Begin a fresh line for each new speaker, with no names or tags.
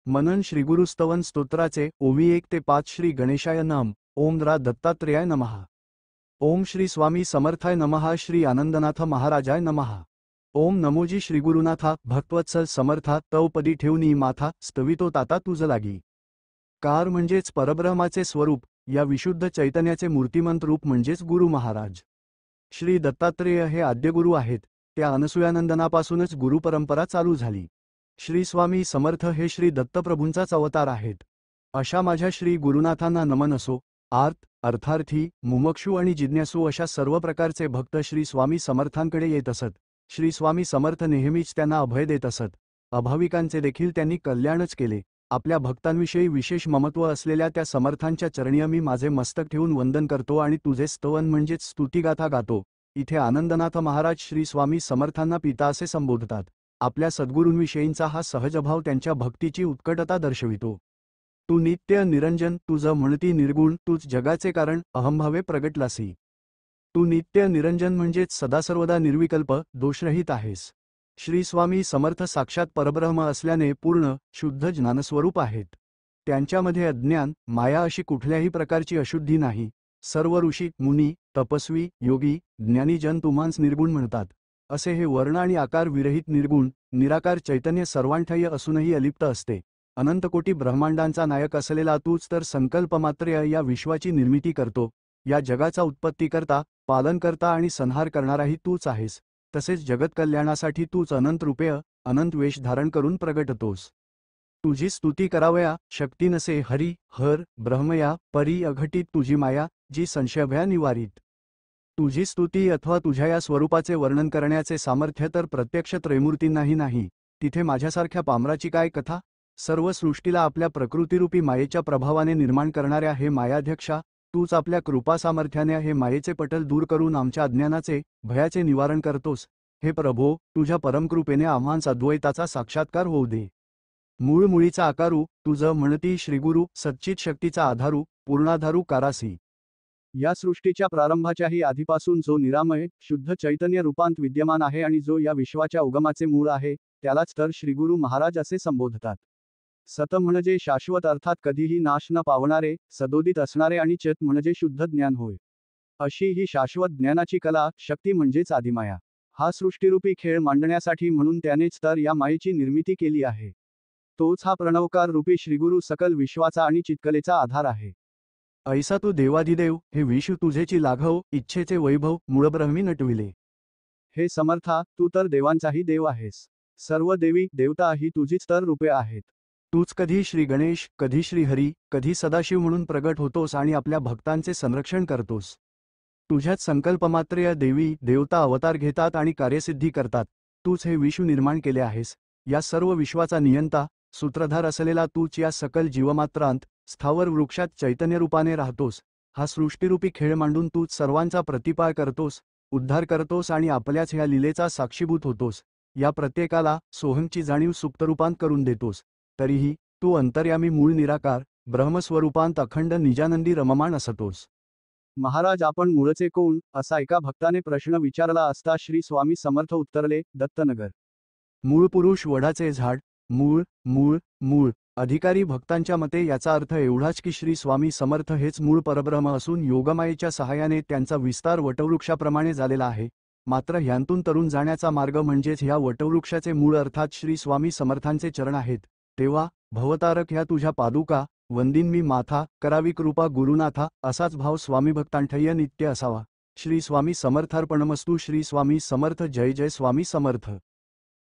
मनन श्रीगुरुस्तवन स्तोत्राचे ओवी 1 ते 5 श्री गणेशाय नम. ओम रा दत्तात्रेयाय नमः. ओम श्री स्वामी समर्थाय नमः. श्री आनंदनाथ महाराजाय नमः. ओम नमोजी श्रीगुरुनाथा भक्तवत्सल समर्था तवपदी ठेवनी माथा स्तवितो ताता तुझ लागी. कार म्हणजेच परब्रह्माचे स्वरूप, या विशुद्ध चैतन्याचे मूर्तिमंत रूप म्हणजेच गुरु महाराज. श्री दत्तात्रेय हे आद्यगुरु आहेत. त्या अनसूयानंदनापासूनच गुरुपरंपरा चालू झाली. श्री स्वामी समर्थ हे श्री दत्तप्रभूंचाच अवतार आहेत. अशा माझ्या श्री गुरुनाथांना नमन असो. अर्थार्थी, मुमुक्षू आणि जिज्ञासू अशा सर्व प्रकारचे भक्त श्री स्वामी समर्थांकडे येत असत. श्री स्वामी समर्थ नेहमीच त्यांना अभय देत असत. अभाविकांचे देखील त्यांनी कल्याणच केले. आपल्या भक्तांविषयी विशेष ममत्व असलेल्या त्या समर्थांच्या चरणी मी माझे मस्तक ठेवून वंदन करतो आणि तुझे स्तवन म्हणजेच स्तुतिगाथा गातो. इथे आनंदनाथ महाराज श्री स्वामी समर्थांना पिता असे संबोधतात. आपल्या सद्गुरूंविषयींचा हा सहजभाव त्यांच्या भक्तीची उत्कटता दर्शवितो. तू नित्य निरंजन, तुझ म्हणती निर्गुण, तूच जगाचे कारण, अहंभावे प्रगटलासी. तू नित्य निरंजन म्हणजेच सदासर्वदा निर्विकल्प, दोषरहित आहेस. श्री स्वामी समर्थ साक्षात परब्रह्म असल्याने पूर्ण, शुद्ध ज्ञानस्वरूप आहेत. त्यांच्यामध्ये अज्ञान, माया अशी कुठल्याही प्रकारची अशुद्धी नाही. सर्व ऋषी, मुनी, तपस्वी, योगी, ज्ञानीजन तुम्हांस निर्गुण म्हणतात. असे हे वर्ण आणि आकार विरहित निर्गुण, निराकार चैतन्य सर्वांठ्य असूनही अलिप्त असते. अनंतकोटी ब्रह्मांडांचा नायक असलेला तूच तर संकल्पमात्र या विश्वाची निर्मिती करतो. या जगाचा उत्पत्तीकर्ता, पालनकर्ता आणि संहार करणाराही तूच आहेस. तसेच जगत कल्याणासाठी तूच अनंत रूपे, अनंत वेश धारण करून प्रगटतोस. तुझी स्तुती करावया शक्ती नसे हरी, हर, ब्रह्मया, परी अघटित तुझी माया, जी संशयभया निवारित. तुझी स्तुती अथवा तुझ्या या स्वरूपाचे वर्णन करण्याचे सामर्थ्य तर प्रत्यक्ष त्रैमूर्तींनाही नाही. तिथे माझ्यासारख्या पामराची काय कथा. सर्व सृष्टीला आपल्या प्रकृतिरूपी मायेच्या प्रभावाने निर्माण करणाऱ्या हे मायाध्यक्षा, तूच आपल्या कृपासामर्थ्याने हे मायेचे पटल दूर करून आमच्या अज्ञानाचे, भयाचे निवारण करतोस. हे प्रभो, तुझ्या परमकृपेने आम्हांस अद्वैताचा साक्षात्कार होऊ दे. मूळ मुळीचा आकारू, तुझ म्हणती श्रीगुरु, सच्चित शक्तीचा आधारू, पूर्णाधारू कारासी. या सृष्टीच्या प्रारंभाच्याही आधीपासून जो निरामय, शुद्ध चैतन्य रूपांत विद्यमान आहे आणि जो या विश्वाच्या उगमाचे मूळ आहे, त्यालाच तर श्रीगुरु महाराज असे संबोधतात. सत म्हणजे शाश्वत अर्थात कधीही नाश न पावणारे, सदोदित असणारे आणि चित म्हणजे शुद्ध ज्ञान होय. अशी ही शाश्वत ज्ञानाची कला, शक्ती म्हणजेच आदिमाया. हा सृष्टीरूपी खेळ मांडण्यासाठी म्हणून त्यानेच तर या मायेची निर्मिती केली आहे. तोच हा प्रणवकार रूपी श्रीगुरु सकल विश्वाचा आणि चित्कलेचा आधार आहे. ऐसा तू देवाधिदेव, हे विश्व तुझेची लाघव, इच्छेचे वैभव, मूळब्रह्मी नटविले. हे समर्था, तू तर देवांचाही देव आहेस. सर्व देवी देवता ही तुझीच तर रूपे आहेत. तूच कधी श्री गणेश, कधी श्री हरी, कधी सदाशिव म्हणून प्रगट होतोस आणि आपल्या भक्तांचे संरक्षण करतोस. तुझ्याच संकल्पमात्र देवी देवता अवतार घेतात आणि कार्यसिद्धी करतात. तूच हे विश्व निर्माण केले आहेस. या सर्व विश्वाचा नियंता, सूत्रधार असलेला तूच या सकल जीवमात्रांत, स्थावर वृक्षात चैतन्यरूपाने राहतोस. हा सृष्टीरूपी खेळ मांडून तूच सर्वांचा प्रतिपाळ करतोस, उद्धार करतोस आणि आपल्याच ह्या लीलेचा साक्षीभूत होतोस. या प्रत्येकाला सोहंची जाणीव सुप्तरूपांत करून देतोस. तरीही तू अंतर्यामी मूळ निराकार, ब्रह्मस्वरूपांत अखंड निजानंदी रममाण असतोस. महाराज, आपण मूळचे कोण, असा एका भक्ताने प्रश्न विचारला असता श्री स्वामी समर्थ उत्तरले, दत्तनगर. मूळ पुरुष वडाचे झाड. मूळ, मूळ, मूळ. अधिकारी भक्तांच्या मते याचा अर्थ एवढाच की श्री स्वामी समर्थ हेच मूळ परब्रह्म असून योगमायेच्या सहाय्याने त्यांचा विस्तार वटवृक्षाप्रमाणे झालेला आहे. मात्र ह्यांतून तरुण जाण्याचा मार्ग म्हणजेच ह्या वटवृक्षाचे मूळ अर्थात श्री स्वामी समर्थांचे चरण आहेत. तेव्हा भवतारक ह्या तुझ्या पादुका, वंदीन मी माथा, करावी कृपा गुरुनाथा, असाच भाव स्वामी भक्तांठ्य नित्य असावा. श्री स्वामी समर्थार्पणमस्तु. श्री स्वामी समर्थ. जय जय स्वामी समर्थ.